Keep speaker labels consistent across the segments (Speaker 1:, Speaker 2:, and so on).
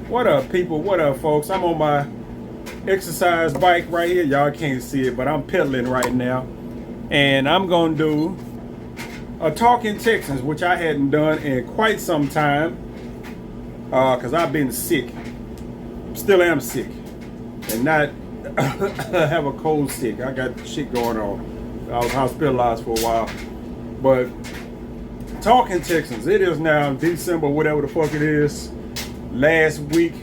Speaker 1: What up, people? What up, folks? I'm on my exercise bike right here. Y'all can't see it, but I'm pedaling right now. And I'm going to do a Talking Texans, which I hadn't done in quite some time because I've been sick. Still am sick. And not have a cold sick. I got shit going on. I was hospitalized for a while. But Talking Texans, it is now December, whatever the fuck it is. Last week,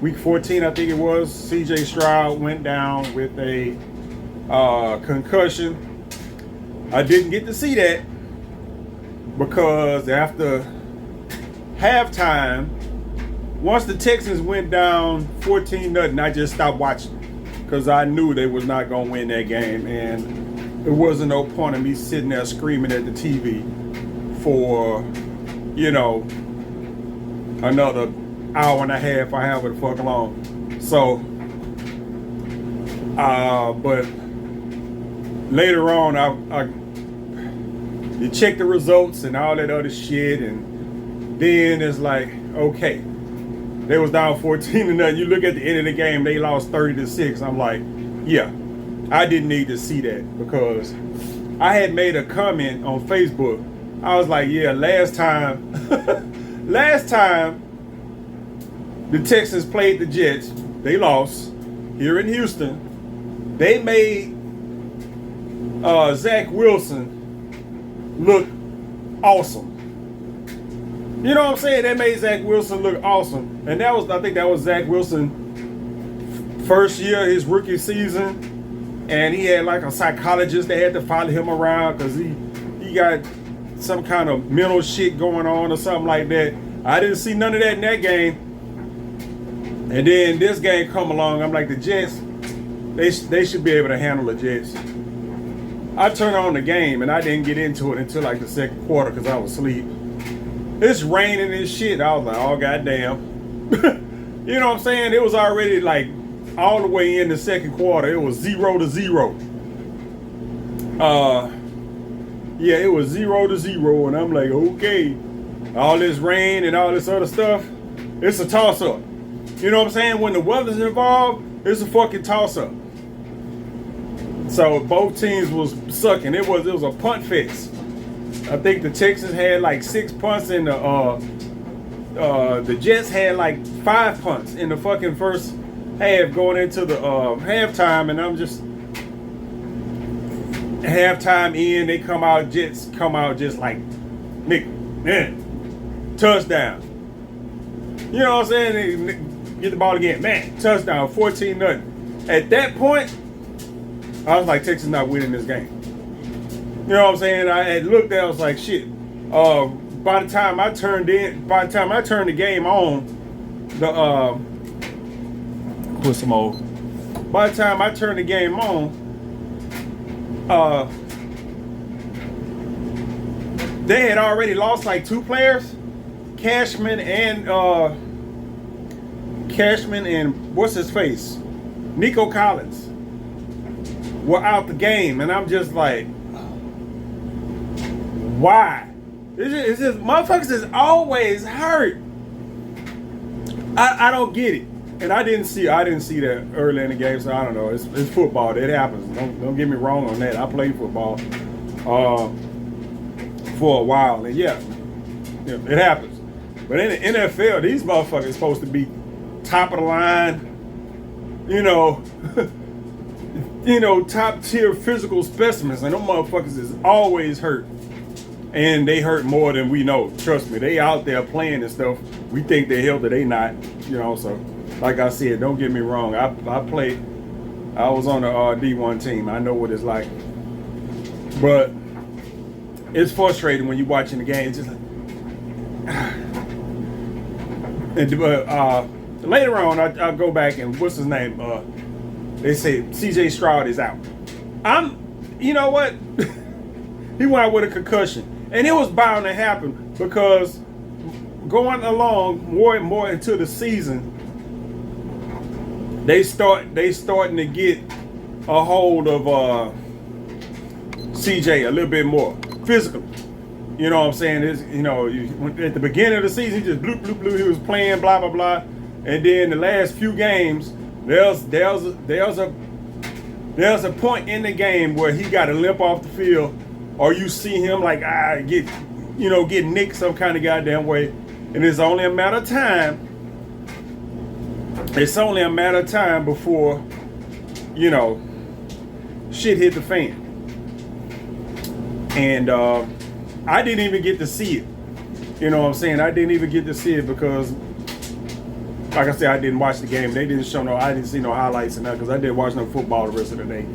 Speaker 1: week 14, I think it was, CJ Stroud went down with a concussion. I didn't get to see that because after halftime, once the Texans went down 14-0, I just stopped watching because I knew they was not going to win that game, and it wasn't no point of me sitting there screaming at the TV for, another hour and a half or however the fuck long. So, but later on, you check the results and all that other shit, and then it's like, okay, they was down 14-0. You look at the end of the game, they lost 30-6. I'm like, yeah, I didn't need to see that because I had made a comment on Facebook. I was like, yeah, last time the Texans played the Jets, they lost here in Houston. They made Zach Wilson look awesome. You know what I'm saying? They made Zach Wilson look awesome. And I think that was Zach Wilson first year, his rookie season. And he had like a psychologist that had to follow him around because he got some kind of mental shit going on or something like that. I didn't see none of that in that game. And then this game come along, I'm like, the Jets, they should be able to handle the Jets. I turned on the game and I didn't get into it until like the second quarter because I was asleep. It's raining and shit. I was like, oh goddamn. You know what I'm saying? It was already like all the way in the second quarter. It was 0-0. Yeah, it was 0-0, and I'm like, okay, all this rain and all this other stuff, it's a toss-up. You know what I'm saying? When the weather's involved, it's a fucking toss-up. So both teams was sucking. It was a punt fest. I think the Texans had like 6 punts in the Jets had like 5 punts in the fucking first half going into the halftime, and I'm just halftime in, Jets come out just like, Nick, man, touchdown. You know what I'm saying? They get the ball again, man, touchdown, 14-0. At that point, I was like, Texas not winning this game. You know what I'm saying? I had looked at it, I was like, shit. By the time I turned the game on, put some more. By the time I turned the game on, they had already lost like 2 players, Cashman and what's his face, Nico Collins, were out the game, and I'm just like, why? It's just motherfuckers is always hurt. I don't get it, and I didn't see that early in the game, so I don't know. It's football. It happens. Don't get me wrong on that. I played football for a while, and yeah, it happens. But in the NFL, these motherfuckers supposed to be top of the line, top tier physical specimens, and them motherfuckers is always hurt. And they hurt more than we know. Trust me, they out there playing and stuff. We think they're healthy, they not. So like I said, don't get me wrong. I was on the D1 team. I know what it's like. But it's frustrating when you're watching the game. It's just like, later on, I go back and what's his name? They say CJ Stroud is out. You know what? He went out with a concussion. And it was bound to happen because going along more and more into the season, they starting to get a hold of CJ a little bit more physically. You know what I'm saying? At the beginning of the season, he just bloop, bloop, bloop. He was playing, blah, blah, blah. And then the last few games, there's a point in the game where he got to limp off the field, or you see him like get nicked some kind of goddamn way, and it's only a matter of time. It's only a matter of time before, shit hit the fan. And I didn't even get to see it. You know what I'm saying? I didn't even get to see it because, like I said, I didn't watch the game. They didn't show I didn't see no highlights and that because I didn't watch no football the rest of the day.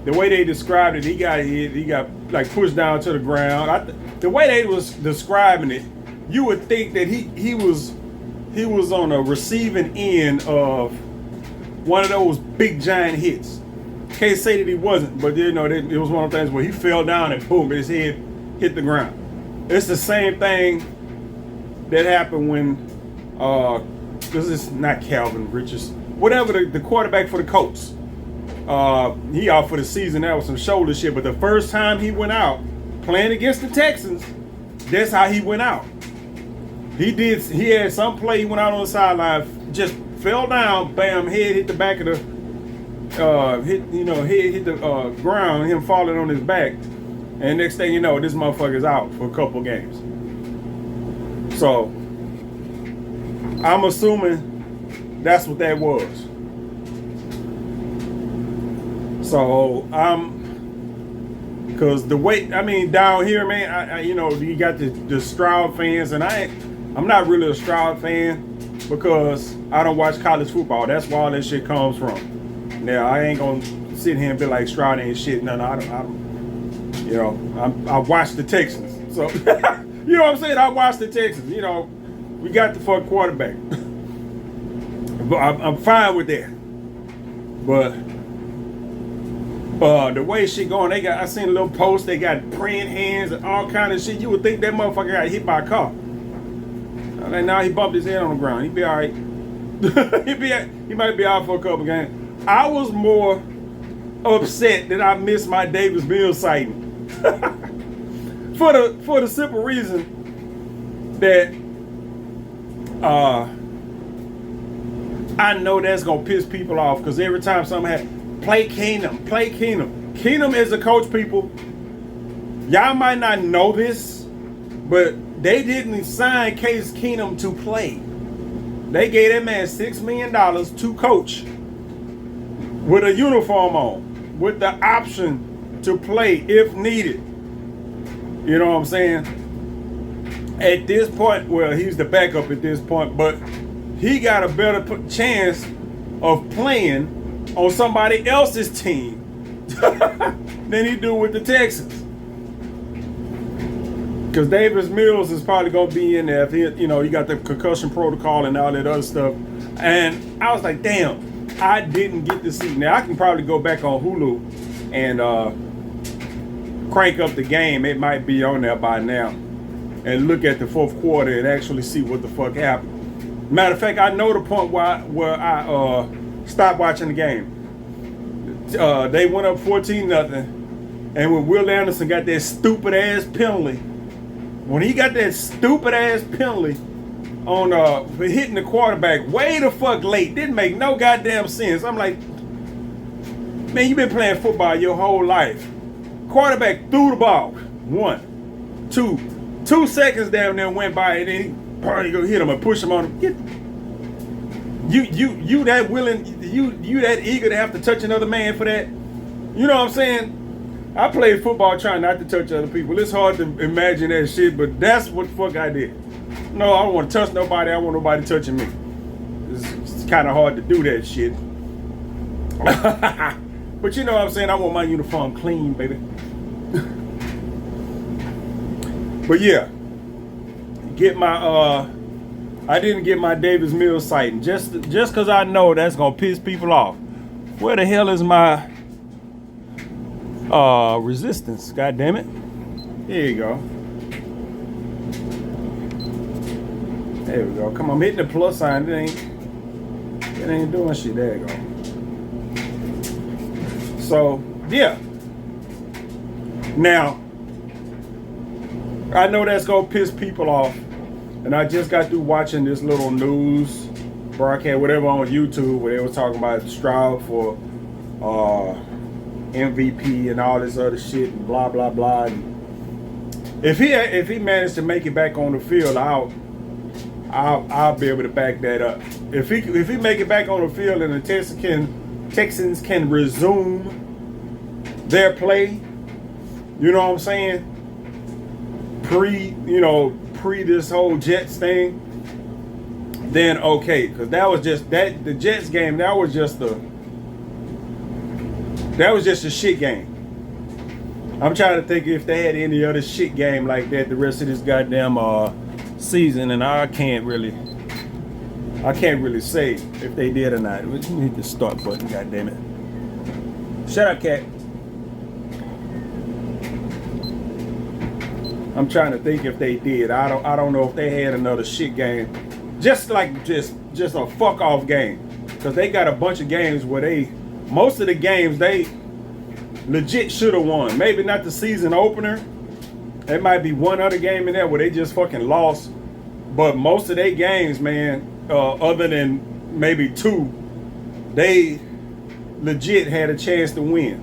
Speaker 1: The way they described it, he got hit. He got like pushed down to the ground. The way they was describing it, you would think that he was on a receiving end of one of those big giant hits. Can't say that he wasn't, but it was one of those things where he fell down and boom, his head hit the ground. It's the same thing that happened when this is not Calvin Richards, whatever the quarterback for the Colts. He out for the season. That was some shoulder shit. But the first time he went out playing against the Texans, that's how he went out. He had some play. He went out on the sideline, just fell down, bam, head hit the back of the head hit the ground, him falling on his back, and next thing you know, this motherfucker's out for a couple games. So I'm assuming that's what that was. So because the way down here, man, you got the Stroud fans, and I'm not really a Stroud fan because I don't watch college football. That's where all that shit comes from. Now I ain't gonna sit here and be like Stroud ain't shit. No, I watch the Texans. So you know what I'm saying? I watch the Texans. We got the fuck quarterback. But I'm fine with that. But the way shit going, I seen a little post. They got praying hands and all kind of shit. You would think that motherfucker got hit by a car. Now he bumped his head on the ground. He be all right. He might be out for a couple games. I was more upset that I missed my Davis Mills sighting for the simple reason that I know that's gonna piss people off because every time something play Keenum. Keenum is a coach, people. Y'all might not know this, but they didn't sign Case Keenum to play. They gave that man $6 million to coach with a uniform on, with the option to play if needed. You know what I'm saying? At this point, well, he's the backup at this point, but he got a better chance of playing on somebody else's team than he do with the Texans. Because Davis Mills is probably going to be in there. If you got the concussion protocol and all that other stuff. And I was like, damn, I didn't get to see. Now, I can probably go back on Hulu and crank up the game. It might be on there by now. And look at the fourth quarter and actually see what the fuck happened. Matter of fact, I know the point where I stopped watching the game. They went up 14-0. And when Will Anderson got that stupid ass penalty, when he got that stupid ass penalty on for hitting the quarterback way the fuck late, didn't make no goddamn sense. I'm like, man, you been playing football your whole life. Quarterback threw the ball. 1, 2 seconds down there went by, and then he probably go hit him and push him on him. You that willing? You that eager to have to touch another man for that? You know what I'm saying? I played football trying not to touch other people. It's hard to imagine that shit, but that's what the fuck I did. No, I don't want to touch nobody. I don't want nobody touching me. It's kind of hard to do that shit. But you know what I'm saying? I want my uniform clean, baby. But yeah, I didn't get my Davis Mills sighting just because I know that's gonna piss people off. Where the hell is my resistance? God damn it! Here you go. There we go. Come on, I'm hitting the plus sign. It ain't doing shit. There you go. So yeah. Now I know that's gonna piss people off. And I just got through watching this little news broadcast, whatever, on YouTube, where they were talking about Stroud for MVP and all this other shit and blah blah blah. And if he managed to make it back on the field, I'll be able to back that up. If he make it back on the field and the Texans can resume their play, you know what I'm saying? Pre this whole Jets thing, then okay, because that was just the Jets game. That was just a shit game. I'm trying to think if they had any other shit game like that the rest of this goddamn season, and I can't really say if they did or not. We need the start button, goddamn it. Shut up, cat. I'm trying to think if they did. I don't know if they had another shit game, just a fuck off game, because they got a bunch of games where most of the games they legit should have won. Maybe not the season opener. There might be one other game in there where they just fucking lost, but most of their games, man, other than maybe two, they legit had a chance to win.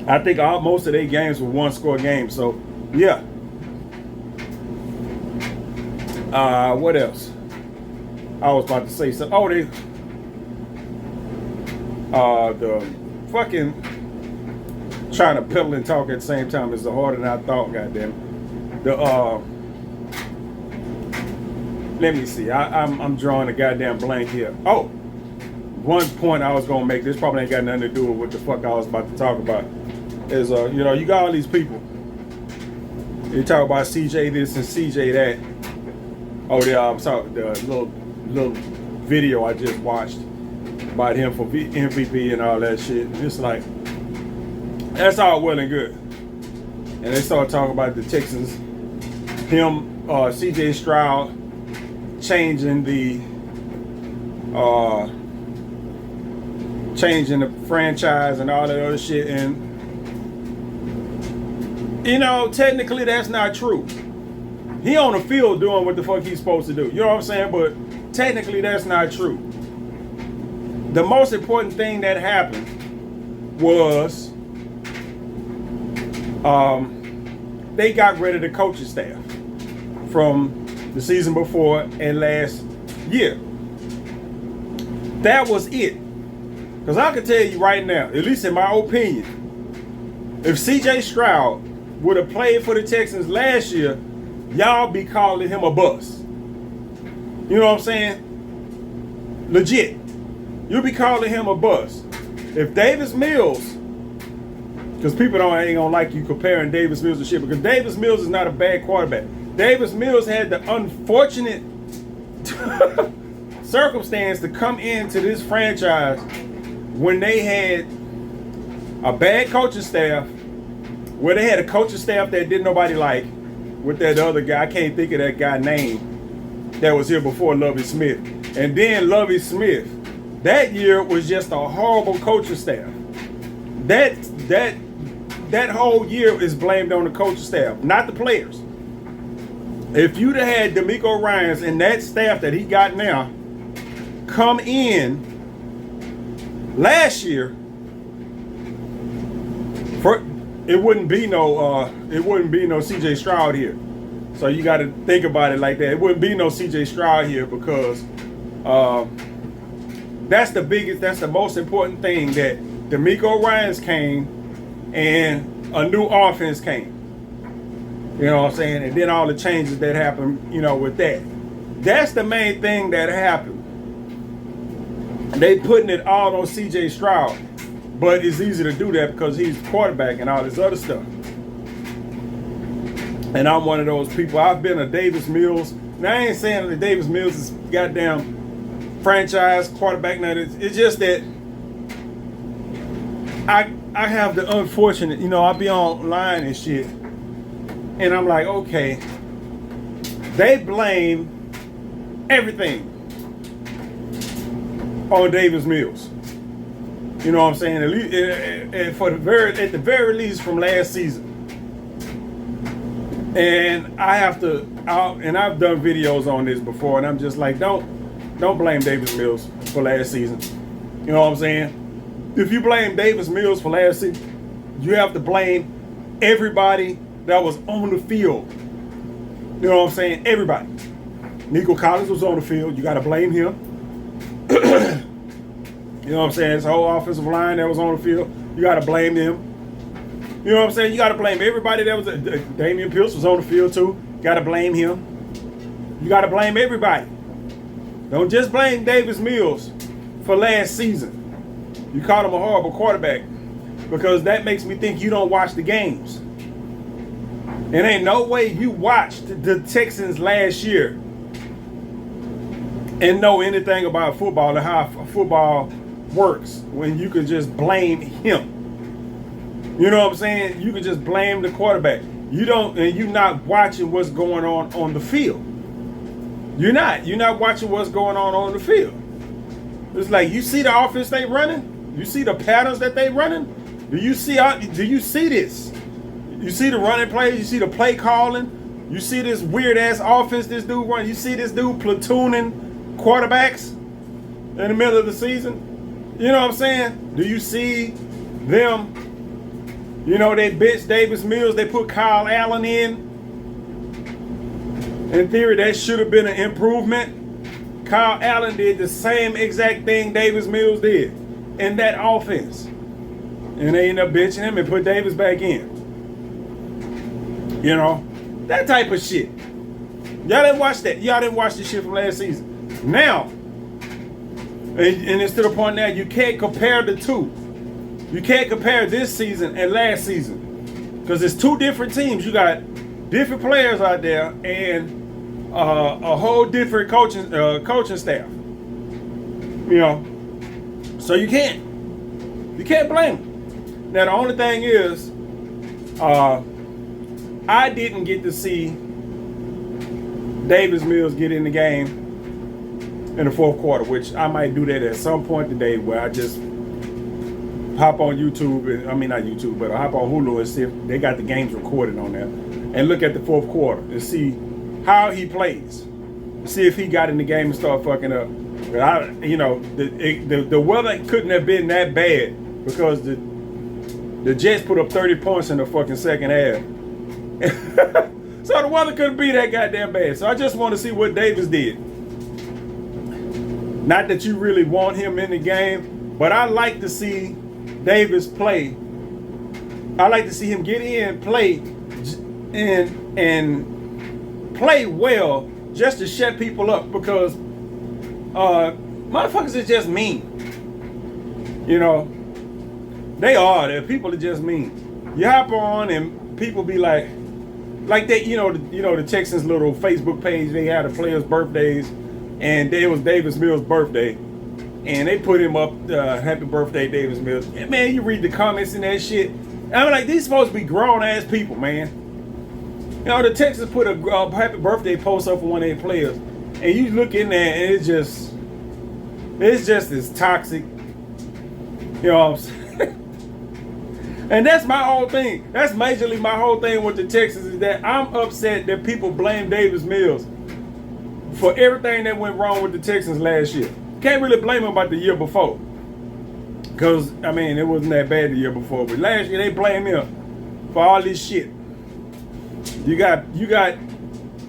Speaker 1: I think most of their games were one-score games. So yeah. What else? I was about to say something. Oh, the fucking trying to pedal and talk at the same time is harder than I thought. Goddamn. Let me see. I'm drawing a goddamn blank here. Oh, one point I was gonna make. This probably ain't got nothing to do with what the fuck I was about to talk about. Is you got all these people. You talk about CJ this and CJ that. Oh, I'm sorry, the little video I just watched about him for MVP and all that shit. It's like, that's all well and good. And they started talking about the Texans, him, CJ Stroud changing the franchise and all that other shit. And technically that's not true. He on the field doing what the fuck he's supposed to do. You know what I'm saying? But technically that's not true. The most important thing that happened was they got rid of the coaching staff from the season before and last year. That was it. Because I can tell you right now, at least in my opinion, if CJ Stroud would have played for the Texans last year, y'all be calling him a bust. You know what I'm saying? Legit. You'll be calling him a bust. If Davis Mills, because people ain't gonna like you comparing Davis Mills to shit, because Davis Mills is not a bad quarterback. Davis Mills had the unfortunate circumstance to come into this franchise when they had a bad coaching staff, where they had a coaching staff that didn't nobody like, with that other guy. I can't think of that guy's name that was here before Lovie Smith. And then Lovie Smith, that year was just a horrible coaching staff. That whole year is blamed on the coaching staff, not the players. If you'd have had DeMeco Ryans and that staff that he got now come in last year, it wouldn't be no CJ Stroud here. So you got to think about it like that. It wouldn't be no CJ Stroud here because that's the most important thing, that DeMeco Ryans came and a new offense came. You know what I'm saying? And then all the changes that happened, with that. That's the main thing that happened. They putting it all on CJ Stroud. But it's easy to do that because he's quarterback and all this other stuff. And I'm one of those people. I've been a Davis Mills. Now, I ain't saying that Davis Mills is goddamn franchise quarterback. Now, it's just that I have the unfortunate, I be online and shit. And I'm like, okay, they blame everything on Davis Mills. You know what I'm saying? At least, at the very least from last season. And I've done videos on this before, and I'm just like, don't blame Davis Mills for last season. You know what I'm saying? If you blame Davis Mills for last season, you have to blame everybody that was on the field. You know what I'm saying? Everybody. Nico Collins was on the field. You got to blame him. You know what I'm saying? His whole offensive line that was on the field, you got to blame them. You know what I'm saying? You got to blame everybody that was. Damian Pierce was on the field too. You got to blame him. You got to blame everybody. Don't just blame Davis Mills for last season. You called him a horrible quarterback because that makes me think you don't watch the games. It ain't no way you watched the Texans last year and know anything about football and how football works when you could just blame him. You know what I'm saying? You could just blame the quarterback. You don't, and you're not watching what's going on the field. You're not watching what's going on the field. It's like, you see the offense they running? You see the patterns that they running? Do you see this? You see the running plays, you see the play calling, you see this weird ass offense this dude running, you see this dude platooning quarterbacks in the middle of the season. You know what I'm saying? Do you see them? You know, they bitch Davis Mills, they put Kyle Allen in. In theory, that should have been an improvement. Kyle Allen did the same exact thing Davis Mills did in that offense. And they end up bitching him and put Davis back in. You know, that type of shit. Y'all didn't watch that. Y'all didn't watch the shit from last season. Now, and it's to the point now, you can't compare the two. You can't compare this season and last season because it's two different teams. You got different players out there and a whole different coaching staff. You know, so you can't blame them. Now the only thing is, I didn't get to see Davis Mills get in the game in the fourth quarter, which I might do that at some point today where I just hop on YouTube, not YouTube, but I hop on Hulu and see if they got the games recorded on there and look at the fourth quarter and see how he plays. See if he got in the game and start fucking up. But the weather couldn't have been that bad because the Jets put up 30 points in the fucking second half. So the weather couldn't be that goddamn bad. So I just want to see what Davis did. Not that you really want him in the game, but I like to see Davis play. I like to see him get in, play, and play well just to shut people up because motherfuckers is just mean. You know, they are. They're people are just mean. You hop on and people be like that. You know, the Texans little Facebook page. They had the players' birthdays, and it was Davis Mills' birthday. And they put him up, happy birthday, Davis Mills. And man, you read the comments and that shit. And I'm like, these supposed to be grown-ass people, man. You know, the Texans put a happy birthday post up for one of their players. And you look in there, and it's just as toxic. You know what I'm saying? And that's my whole thing. That's majorly my whole thing with the Texans is that I'm upset that people blame Davis Mills for everything that went wrong with the Texans last year. Can't really blame him about the year before. Because, it wasn't that bad the year before. But last year, they blame him for all this shit. You got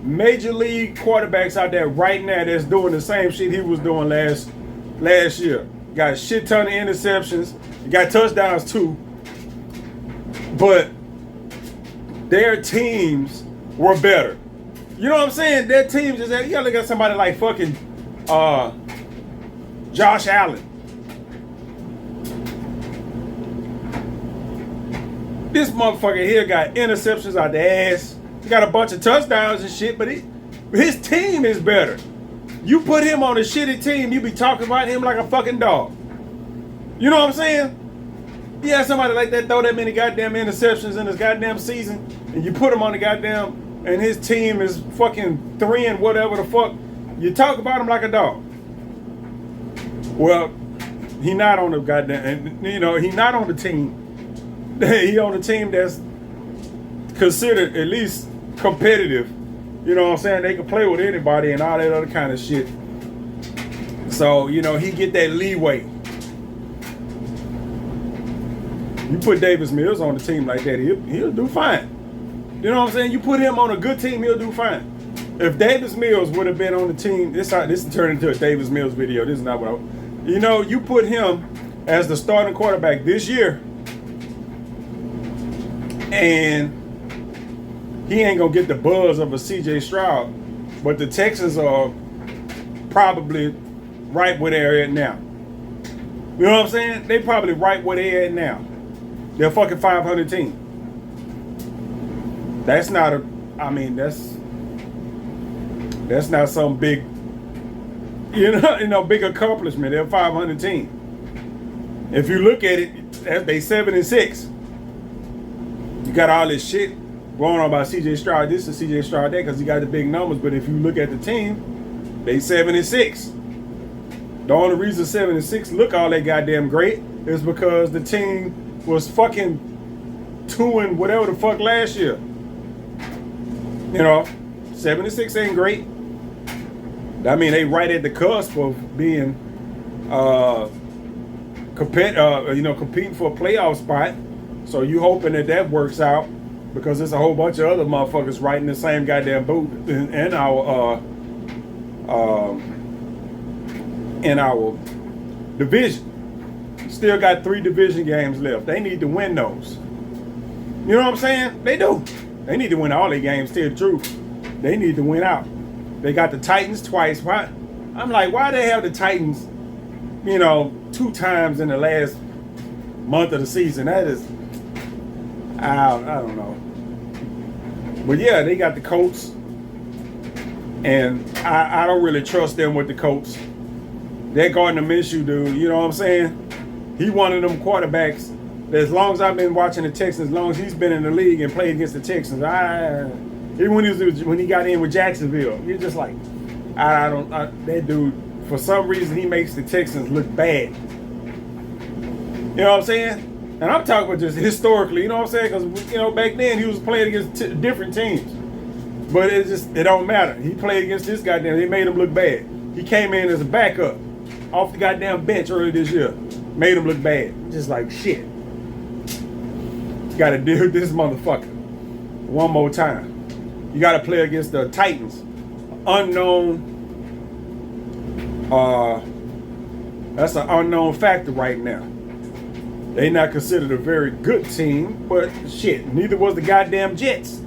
Speaker 1: major league quarterbacks out there right now that's doing the same shit he was doing last year. Got a shit ton of interceptions. You got touchdowns too. But their teams were better. You know what I'm saying? Their teams you gotta look at somebody like fucking Josh Allen. This motherfucker here got interceptions out the ass. He got a bunch of touchdowns and shit, but his team is better. You put him on a shitty team, you be talking about him like a fucking dog. You know what I'm saying? You have somebody like that throw that many goddamn interceptions in his goddamn season, and you put him on the goddamn, and his team is fucking 3 and whatever the fuck. You talk about him like a dog. Well, he not on the goddamn, he not on the team. He on the team that's considered at least competitive. You know what I'm saying? They can play with anybody and all that other kind of shit. So, you know, he get that leeway. You put Davis Mills on a team like that, he'll do fine. You know what I'm saying? You put him on a good team, he'll do fine. If Davis Mills would have been on the team, this turned into a Davis Mills video. This is not what you know, you put him as the starting quarterback this year, and he ain't gonna get the buzz of a CJ Stroud, but the Texans are probably right where they're at now. You know what I'm saying? They probably right where they're at now. They're a fucking 500 team. That's not that's not some big, big accomplishment. They're a 500 team. If you look at it, they 7-6. You got all this shit going on about CJ Stroud this and CJ Stroud that because he got the big numbers. But if you look at the team, they 7-6. The only reason 7-6 look all that goddamn great is because the team was fucking 2 and whatever the fuck last year. 7-6 ain't great. I mean, they right at the cusp of being competing for a playoff spot. So you hoping that works out because there's a whole bunch of other motherfuckers right in the same goddamn boat in our division. Still got 3 division games left. They need to win those. You know what I'm saying? They do. They need to win all their games, tell the truth. They need to win out. They got the Titans twice. Why? I'm like, why they have the Titans, 2 times in the last month of the season? That is, I don't know. But yeah, they got the Colts. And I don't really trust them with the Colts. That Gardner Minshew dude, you know what I'm saying? He one of them quarterbacks that as long as I've been watching the Texans, as long as he's been in the league and played against the Texans, even when he got in with Jacksonville, you're just like, that dude, for some reason, he makes the Texans look bad. You know what I'm saying? And I'm talking about just historically, you know what I'm saying? Because, back then he was playing against different teams. But it don't matter. He played against this goddamn, they made him look bad. He came in as a backup off the goddamn bench earlier this year. Made him look bad. Just like shit. You gotta deal with this motherfucker one more time. You gotta play against the Titans. Unknown. That's an unknown factor right now. They not considered a very good team, but shit, neither was the goddamn Jets.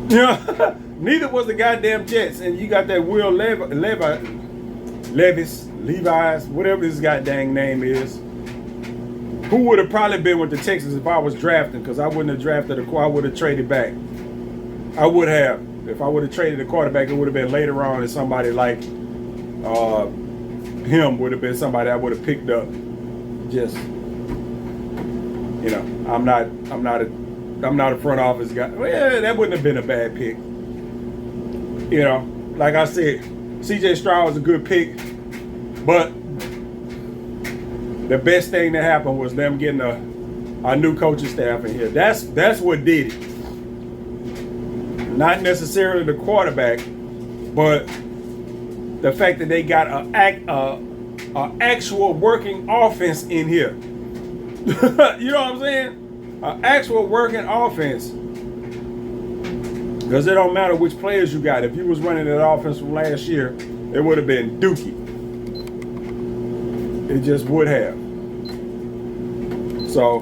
Speaker 1: Neither was the goddamn Jets. And you got that Will Levis, whatever his goddamn name is, who would have probably been with the Texans if I was drafting, because I wouldn't have drafted I would have traded back. I would have. If I would have traded a quarterback, it would have been later on, and somebody like him would have been somebody I would have picked up. Just, I'm not a front office guy. Well, that wouldn't have been a bad pick. Like I said, CJ Stroud was a good pick, but the best thing that happened was them getting a new coaching staff in here. That's what did it. Not necessarily the quarterback, but the fact that they got an actual working offense in here. You know what I'm saying? An actual working offense. Because it don't matter which players you got. If you was running that offense from last year, it would have been dookie. It just would have. So,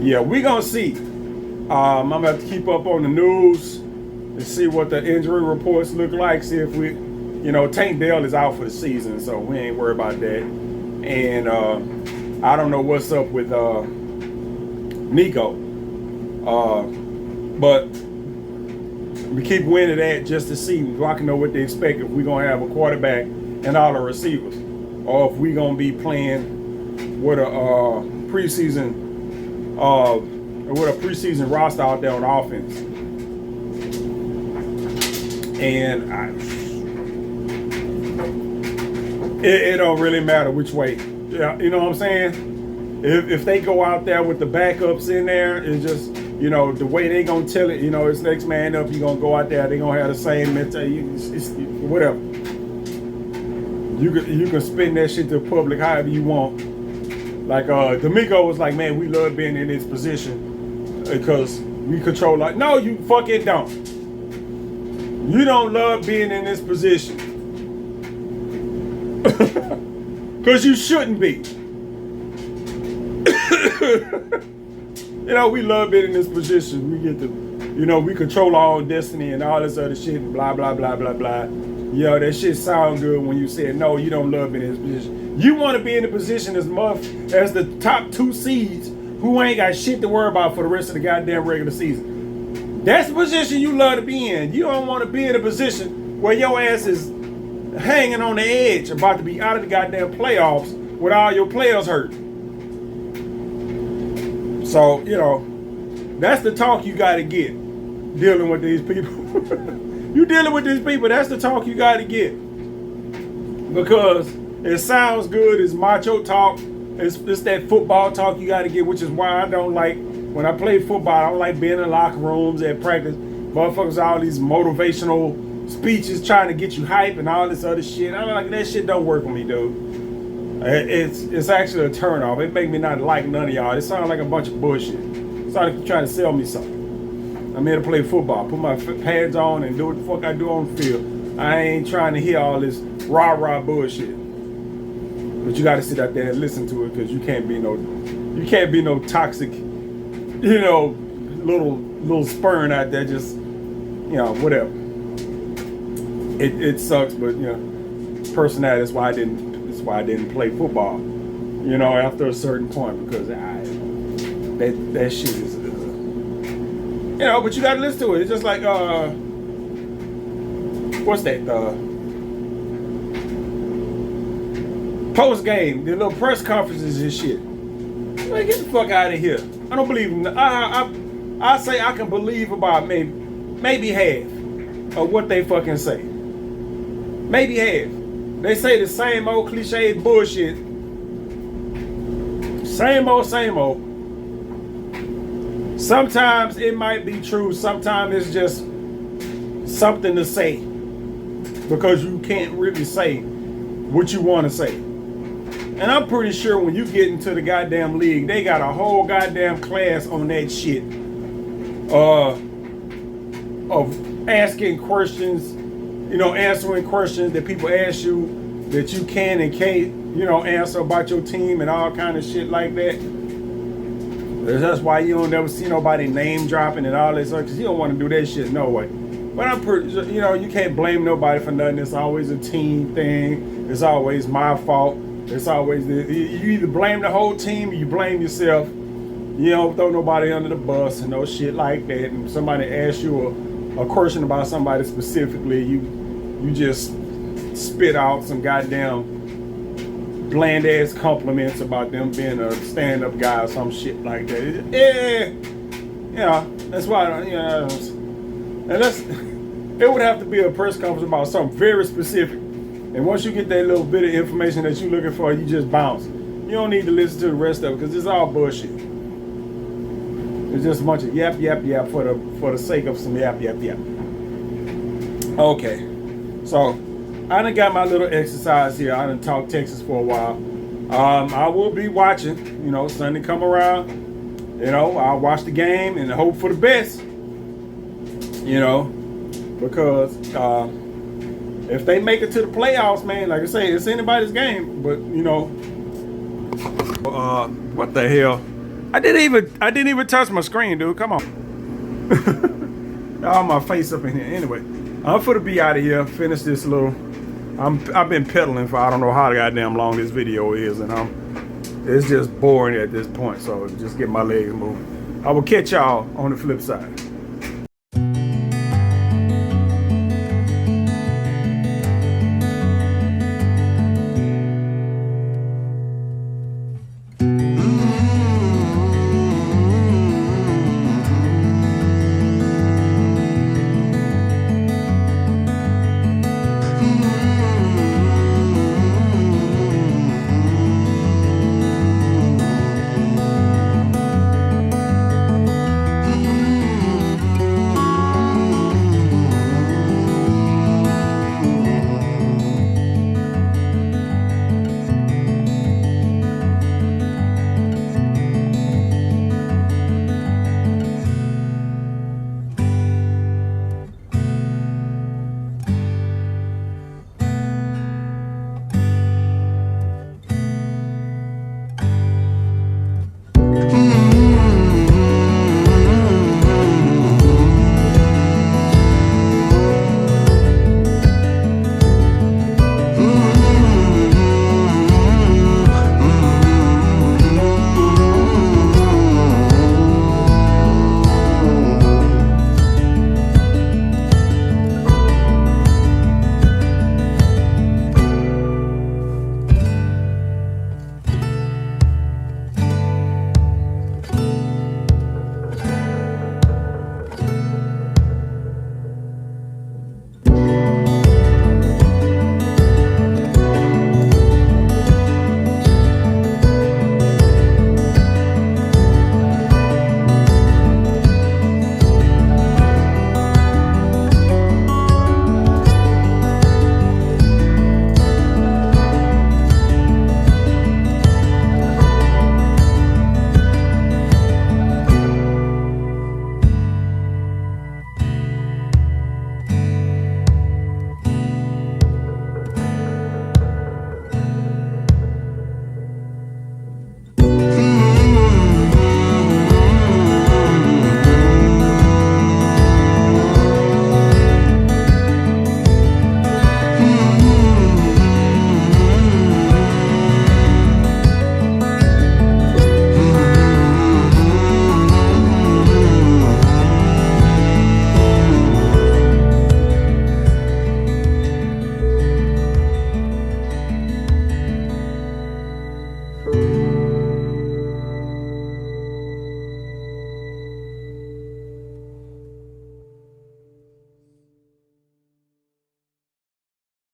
Speaker 1: yeah, we gonna see. I'm gonna have to keep up on the news and see what the injury reports look like. See if we, Tank Dell is out for the season, so we ain't worried about that. And I don't know what's up with Nico. But we keep winning that just to see so I can know what to expect if we're gonna have a quarterback and all the receivers, or if we're gonna be playing with a preseason roster out there on offense. And it don't really matter which way. Yeah, you know what I'm saying? If they go out there with the backups in there, it's just you know, the way they gonna tell it, you know, it's next man up, you gonna go out there, they gonna have the same mentality, whatever. You can spin that shit to the public however you want. Like D'Amico was like, man, we love being in this position because we control. Like, no, you fucking don't. You don't love being in this position because you shouldn't be. You know, we love being in this position. We get to, you know, we control our own destiny and all this other shit and blah, blah, blah, blah, blah. You know, that shit sound good when you say, no, you don't love being in this position. You want to be in the position as the top 2 seeds who ain't got shit to worry about for the rest of the goddamn regular season. That's the position you love to be in. You don't want to be in a position where your ass is hanging on the edge about to be out of the goddamn playoffs with all your players hurt. So, you know, that's the talk you got to get dealing with these people. You dealing with these people, that's the talk you got to get. Because it sounds good, it's macho talk, it's that football talk you got to get, which is why I don't like, when I play football, I don't like being in locker rooms at practice. Motherfuckers, all these motivational speeches trying to get you hype and all this other shit. I'm like, that shit don't work for me, dude. It's actually a turnoff. It make me not like none of y'all. It sounds like a bunch of bullshit. It sounds like you're trying to sell me something. I'm here to play football, put my pads on and do what the fuck I do on the field. I ain't trying to hear all this rah-rah bullshit. But you gotta sit out there and listen to it because you can't be no toxic, you know, little spurn out there just, you know, whatever. It sucks, but you know, personality, that's why I didn't play football, you know, after a certain point, because that shit is, you know, but you gotta listen to it. It's just like, what's that, post game, the little press conferences and shit. Man, get the fuck out of here. I don't believe in, I say I can believe about maybe half of what they fucking say. Maybe half. They say the same old cliche bullshit. Same old. Sometimes it might be true. Sometimes it's just something to say because you can't really say what you want to say. And I'm pretty sure when you get into the goddamn league, they got a whole goddamn class on that shit of asking questions, you know, answering questions that people ask you that you can and can't, you know, answer about your team and all kind of shit like that. That's why you don't never see nobody name dropping and all that stuff, because you don't want to do that shit no way. But I'm pretty, you know, you can't blame nobody for nothing. It's always a team thing. It's always my fault. It's always, you either blame the whole team or you blame yourself. You don't throw nobody under the bus and no shit like that. And somebody asks you a question about somebody specifically, you just spit out some goddamn bland ass compliments about them being a stand-up guy or some shit like that. Yeah, you know, that's why, you know, it would have to be a press conference about something very specific. And once you get that little bit of information that you're looking for, you just bounce. You don't need to listen to the rest of it because it's all bullshit. It's just a bunch of yap for the sake of some yap. Okay, so I done got my little exercise here. I done talked Texas for a while. I will be watching, you know, Sunday come around. You know, I'll watch the game and hope for the best. You know, because if they make it to the playoffs, man, like I say, it's anybody's game. But you know, what the hell? I didn't even touch my screen, dude. Come on. All my face up in here. Anyway, I'm finna be out of here. Finish this little. I've been pedaling for I don't know how goddamn long this video is, and it's just boring at this point. So just get my legs moving. I will catch y'all on the flip side.